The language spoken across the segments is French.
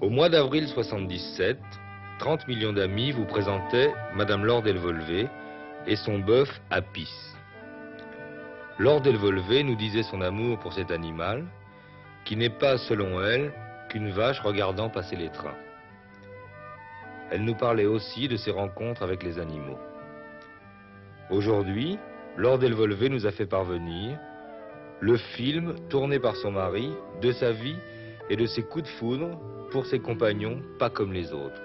Au mois d'avril 77, 30 millions d'amis vous présentaient Madame Laure Delvolvé et son bœuf Apis. Laure Delvolvé nous disait son amour pour cet animal, qui n'est pas, selon elle, qu'une vache regardant passer les trains. Elle nous parlait aussi de ses rencontres avec les animaux. Aujourd'hui, Laure Delvolvé nous a fait parvenir le film, tourné par son mari, de sa vie et de ses coups de foudre pour ses compagnons pas comme les autres.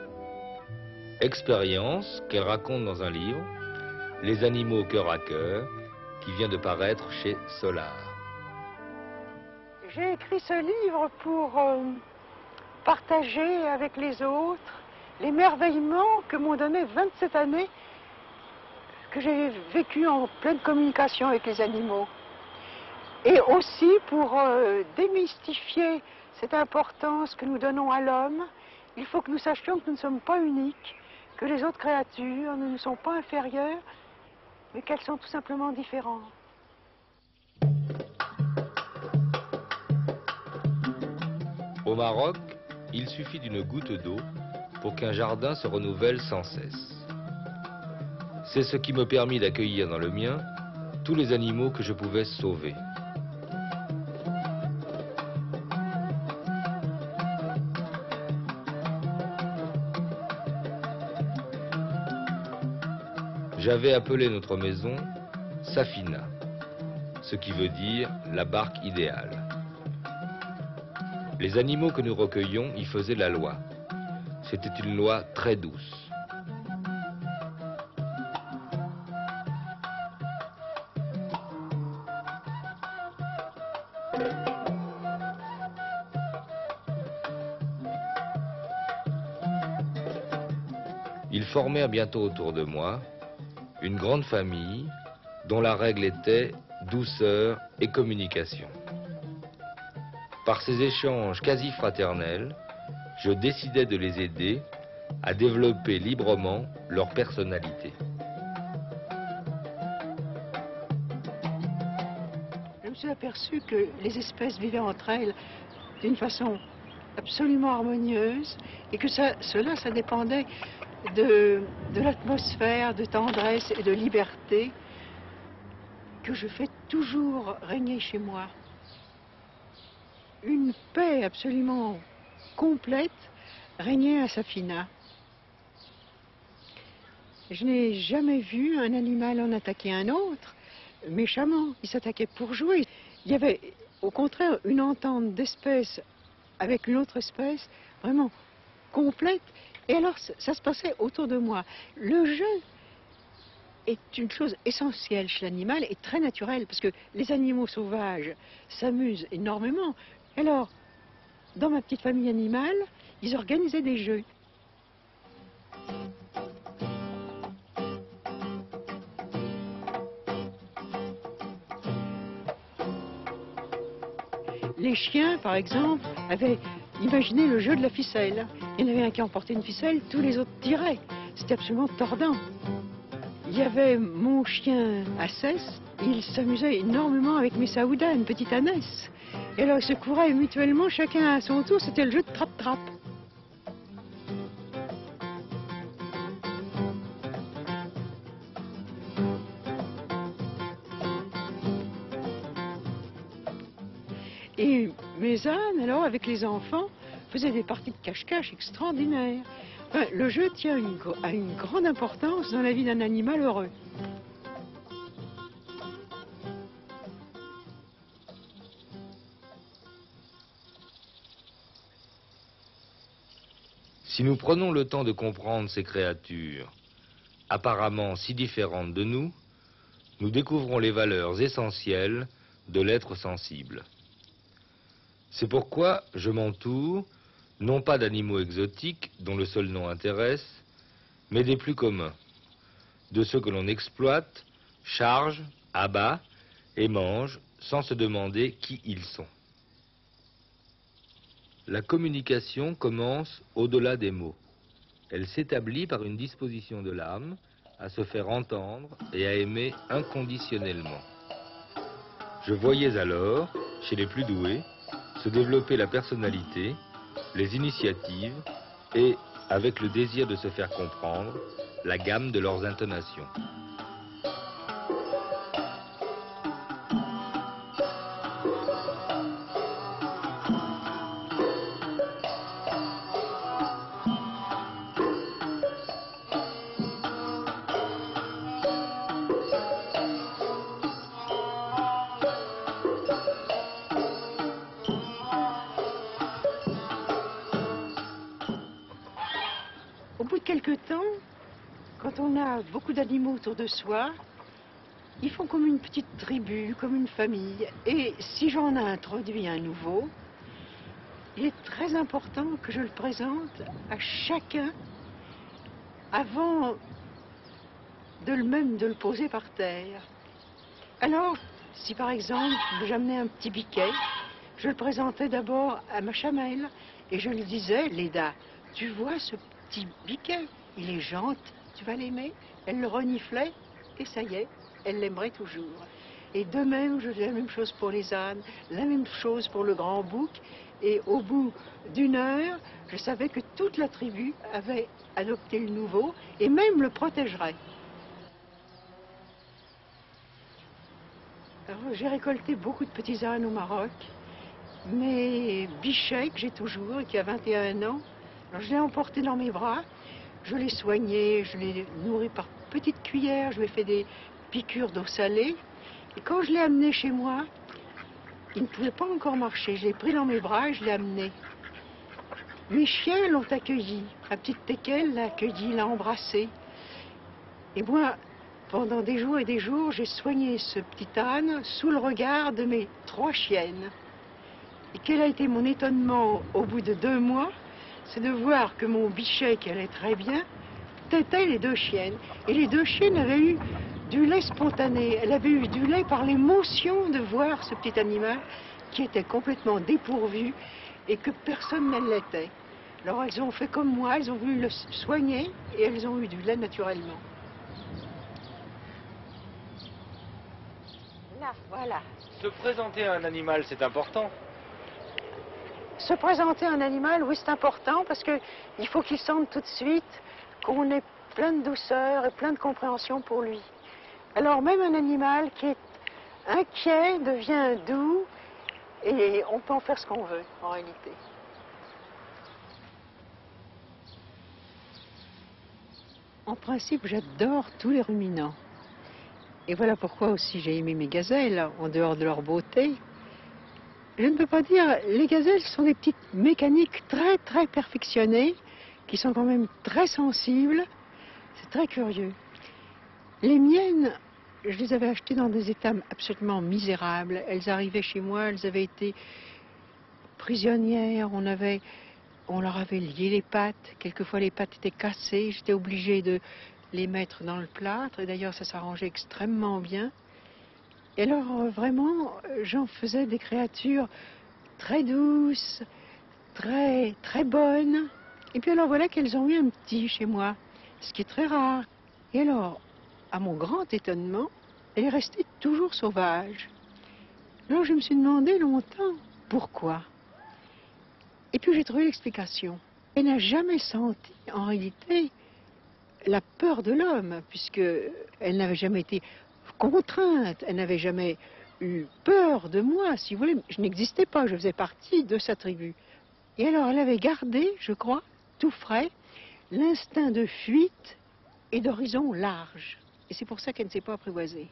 Expérience qu'elle raconte dans un livre, Les animaux cœur à cœur, qui vient de paraître chez Solar. J'ai écrit ce livre pour partager avec les autres l'émerveillement que m'ont donné 27 années que j'ai vécu en pleine communication avec les animaux. Et aussi pour démystifier cette importance que nous donnons à l'homme. Il faut que nous sachions que nous ne sommes pas uniques, que les autres créatures ne nous sont pas inférieures, mais qu'elles sont tout simplement différentes. Au Maroc, il suffit d'une goutte d'eau pour qu'un jardin se renouvelle sans cesse. C'est ce qui me permit d'accueillir dans le mien tous les animaux que je pouvais sauver. J'avais appelé notre maison Safina, ce qui veut dire la barque idéale. Les animaux que nous recueillions y faisaient la loi. C'était une loi très douce. Ils formèrent bientôt autour de moi une grande famille dont la règle était douceur et communication. Par ces échanges quasi fraternels, je décidai de les aider à développer librement leur personnalité. Je me suis aperçu que les espèces vivaient entre elles d'une façon absolument harmonieuse et que cela dépendait de l'atmosphère de tendresse et de liberté que je fais toujours régner chez moi. Une paix absolument complète régnait à Safina. Je n'ai jamais vu un animal en attaquer un autre méchamment. Il s'attaquait pour jouer. Il y avait au contraire une entente d'espèce avec une autre espèce vraiment complète. Et alors ça se passait autour de moi. Le jeu est une chose essentielle chez l'animal et très naturelle parce que les animaux sauvages s'amusent énormément. Alors, dans ma petite famille animale, ils organisaient des jeux. Les chiens, par exemple, avaient imaginé le jeu de la ficelle. Il y en avait un qui emportait une ficelle, tous les autres tiraient. C'était absolument tordant. Il y avait mon chien Assès, il s'amusait énormément avec mes Saouda, une petite ânesse. Et alors ils se couraient mutuellement, chacun à son tour, c'était le jeu de trappe-trappe. Et mes ânes, alors, avec les enfants, faisaient des parties de cache-cache extraordinaires. Enfin, le jeu tient a une grande importance dans la vie d'un animal heureux. Si nous prenons le temps de comprendre ces créatures, apparemment si différentes de nous, nous découvrons les valeurs essentielles de l'être sensible. C'est pourquoi je m'entoure, non pas d'animaux exotiques dont le seul nom intéresse, mais des plus communs, de ceux que l'on exploite, charge, abat et mange sans se demander qui ils sont. La communication commence au-delà des mots. Elle s'établit par une disposition de l'âme à se faire entendre et à aimer inconditionnellement. Je voyais alors, chez les plus doués, se développer la personnalité les initiatives et, avec le désir de se faire comprendre, la gamme de leurs intonations. Au bout de quelque temps, quand on a beaucoup d'animaux autour de soi, ils font comme une petite tribu, comme une famille. Et si j'en introduis un nouveau, il est très important que je le présente à chacun avant de le poser par terre. Alors, si par exemple j'amenais un petit biquet, je le présentais d'abord à ma chamelle et je lui disais, Léda, tu vois ce petit biquet, il est gentil, tu vas l'aimer. Elle le reniflait et ça y est, elle l'aimerait toujours. Et de même, je faisais la même chose pour les ânes, la même chose pour le grand bouc. Et au bout d'une heure, je savais que toute la tribu avait adopté le nouveau et même le protégerait. Alors, j'ai récolté beaucoup de petits ânes au Maroc. Mais Bichet, que j'ai toujours et qui a 21 ans, alors je l'ai emporté dans mes bras, je l'ai soigné, je l'ai nourri par petites cuillères, je lui ai fait des piqûres d'eau salée. Et quand je l'ai amené chez moi, il ne pouvait pas encore marcher. Je l'ai pris dans mes bras et je l'ai amené. Les chiens l'ont accueilli. Ma petite Teckel l'a accueilli, l'a embrassé. Et moi, pendant des jours et des jours, j'ai soigné ce petit âne sous le regard de mes 3 chiennes. Et quel a été mon étonnement au bout de 2 mois, c'est de voir que mon Bichet, qui allait très bien, têtait les 2 chiennes. Et les 2 chiennes avaient eu du lait spontané. Elle avait eu du lait par l'émotion de voir ce petit animal qui était complètement dépourvu et que personne ne l'était. Alors elles ont fait comme moi, elles ont voulu le soigner et elles ont eu du lait naturellement. Là, voilà. Se présenter à un animal, c'est important. Se présenter à un animal, oui, c'est important parce qu'il faut qu'il sente tout de suite qu'on est plein de douceur et plein de compréhension pour lui. Alors même un animal qui est inquiet devient doux et on peut en faire ce qu'on veut en réalité. En principe, j'adore tous les ruminants. Et voilà pourquoi aussi j'ai aimé mes gazelles, en dehors de leur beauté. Je ne peux pas dire, les gazelles sont des petites mécaniques très très perfectionnées, qui sont quand même très sensibles. C'est très curieux. Les miennes, je les avais achetées dans des états absolument misérables. Elles arrivaient chez moi, elles avaient été prisonnières, on leur avait lié les pattes. Quelquefois les pattes étaient cassées, j'étais obligée de les mettre dans le plâtre. Et d'ailleurs ça s'arrangeait extrêmement bien. Et alors vraiment, j'en faisais des créatures très douces, très très bonnes. Et puis alors voilà qu'elles ont eu un petit chez moi, ce qui est très rare. Et alors, à mon grand étonnement, elle est restée toujours sauvage. Alors je me suis demandé longtemps pourquoi. Et puis j'ai trouvé l'explication. Elle n'a jamais senti en réalité la peur de l'homme, puisqu'elle n'avait jamais été contrainte, elle n'avait jamais eu peur de moi, si vous voulez. Je n'existais pas, je faisais partie de sa tribu. Et alors elle avait gardé, je crois, tout frais, l'instinct de fuite et d'horizon large. Et c'est pour ça qu'elle ne s'est pas apprivoisée.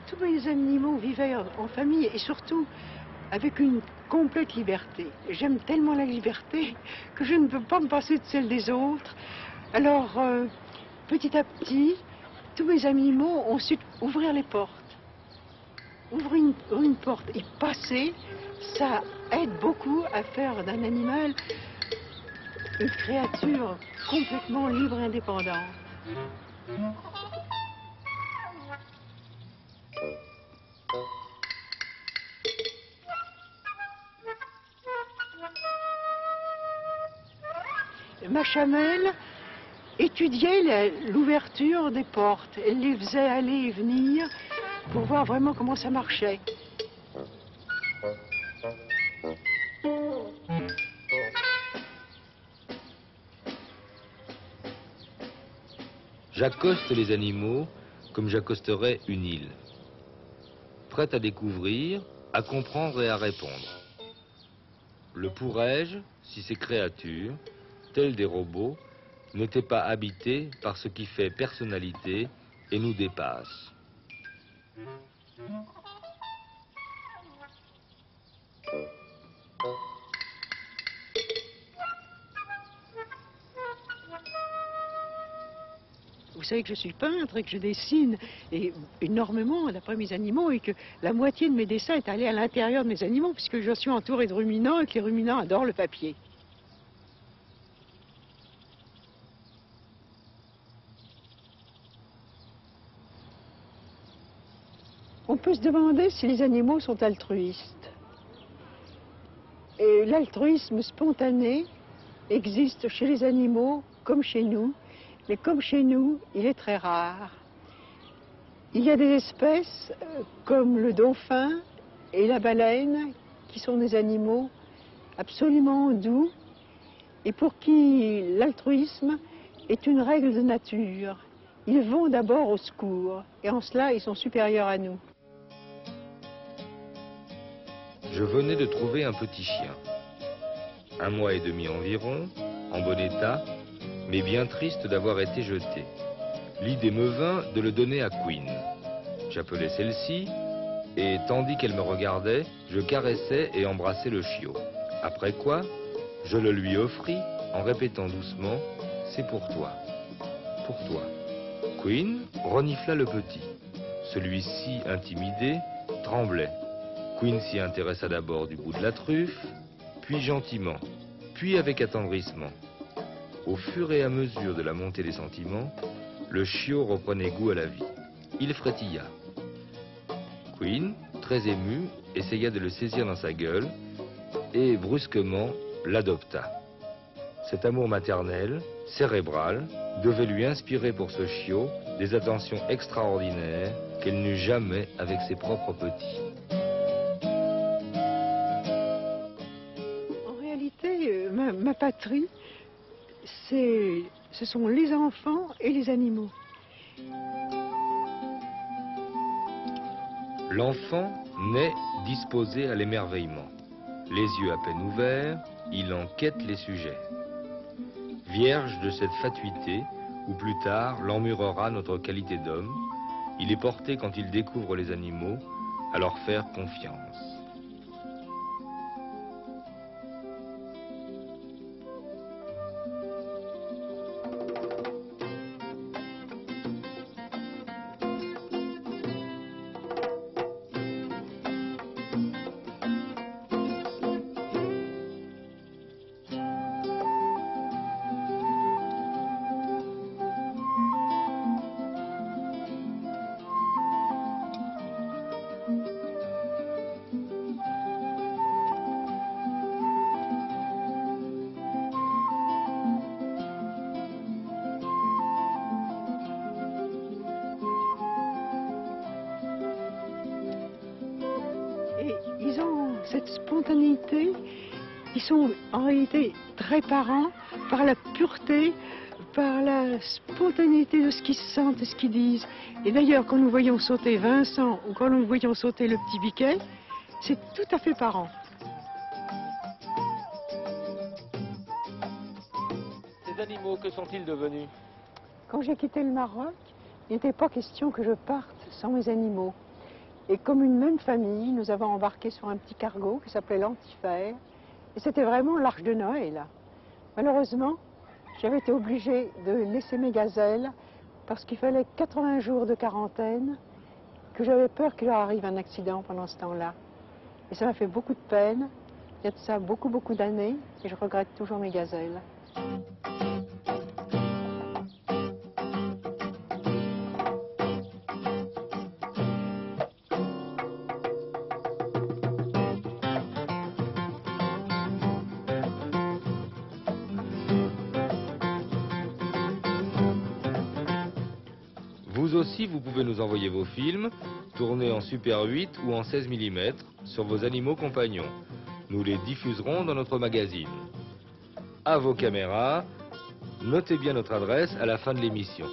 Tous mes animaux vivaient en famille et surtout avec une complète liberté. J'aime tellement la liberté que je ne peux pas me passer de celle des autres. Alors, petit à petit, tous mes animaux ont su ouvrir les portes. ouvrir une porte et passer, ça aide beaucoup à faire d'un animal une créature complètement libre et indépendante. Ma chamelle étudiait l'ouverture des portes. Elle les faisait aller et venir pour voir vraiment comment ça marchait. J'accoste les animaux comme j'accosterais une île, prête à découvrir, à comprendre et à répondre. Le pourrais-je si ces créatures, telles des robots, n'étaient pas habitées par ce qui fait personnalité et nous dépasse? Vous savez que je suis peintre et que je dessine énormément d'après mes animaux et que la moitié de mes dessins est allée à l'intérieur de mes animaux puisque je suis entourée de ruminants et que les ruminants adorent le papier. On peut se demander si les animaux sont altruistes. Et l'altruisme spontané existe chez les animaux comme chez nous. Mais comme chez nous, il est très rare. Il y a des espèces comme le dauphin et la baleine qui sont des animaux absolument doux et pour qui l'altruisme est une règle de nature. Ils vont d'abord au secours et en cela ils sont supérieurs à nous. Je venais de trouver un petit chien. 1 mois et demi environ, en bon état, mais bien triste d'avoir été jeté. L'idée me vint de le donner à Queen. J'appelai celle-ci, et tandis qu'elle me regardait, je caressais et embrassais le chiot. Après quoi, je le lui offris en répétant doucement « C'est pour toi, pour toi ». Queen renifla le petit. Celui-ci, intimidé, tremblait. Queen s'y intéressa d'abord du bout de la truffe, puis gentiment, puis avec attendrissement. Au fur et à mesure de la montée des sentiments, le chiot reprenait goût à la vie. Il frétilla. Queen, très émue, essaya de le saisir dans sa gueule et, brusquement, l'adopta. Cet amour maternel, cérébral, devait lui inspirer pour ce chiot des attentions extraordinaires qu'elle n'eut jamais avec ses propres petits. En réalité, ma patrie, ce sont les enfants et les animaux. L'enfant naît disposé à l'émerveillement. Les yeux à peine ouverts, il enquête les sujets. Vierge de cette fatuité, où plus tard l'emmurera notre qualité d'homme, il est porté quand il découvre les animaux à leur faire confiance. Ils ont cette spontanéité, ils sont en réalité très parents par la pureté, par la spontanéité de ce qu'ils sentent et ce qu'ils disent. Et d'ailleurs, quand nous voyons sauter Vincent ou quand nous voyons sauter le petit Biquet, c'est tout à fait parent. Ces animaux, que sont-ils devenus? Quand j'ai quitté le Maroc, il n'était pas question que je parte sans mes animaux. Et comme une même famille, nous avons embarqué sur un petit cargo qui s'appelait l'Antifère. Et c'était vraiment l'arche de Noël. Malheureusement, j'avais été obligée de laisser mes gazelles parce qu'il fallait 80 jours de quarantaine. que j'avais peur qu'il leur arrive un accident pendant ce temps-là. Et ça m'a fait beaucoup de peine. Il y a de ça beaucoup, beaucoup d'années, et je regrette toujours mes gazelles. Vous aussi, vous pouvez nous envoyer vos films, tournés en Super 8 ou en 16 mm, sur vos animaux compagnons. Nous les diffuserons dans notre magazine. À vos caméras, notez bien notre adresse à la fin de l'émission.